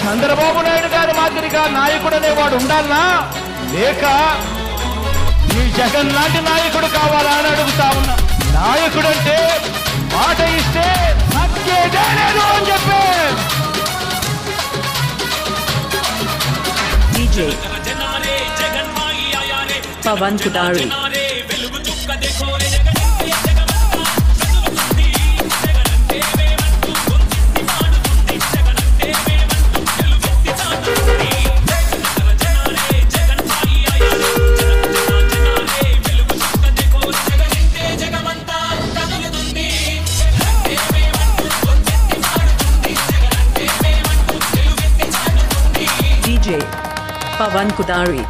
చంద్రబాబు నాయుడు గారి మాదిరిగా నాయకుడు అనేవాడు ఉండాలనా, లేక ఈ జగన్ లాంటి నాయకుడు కావాలా అని అడుగుతా ఉన్నా. నాయకుడు అంటే మాట ఇస్తే తగ్గేదే లేదు అని చెప్పే DJ Pawan Kudari. DJ Pawan Kudari.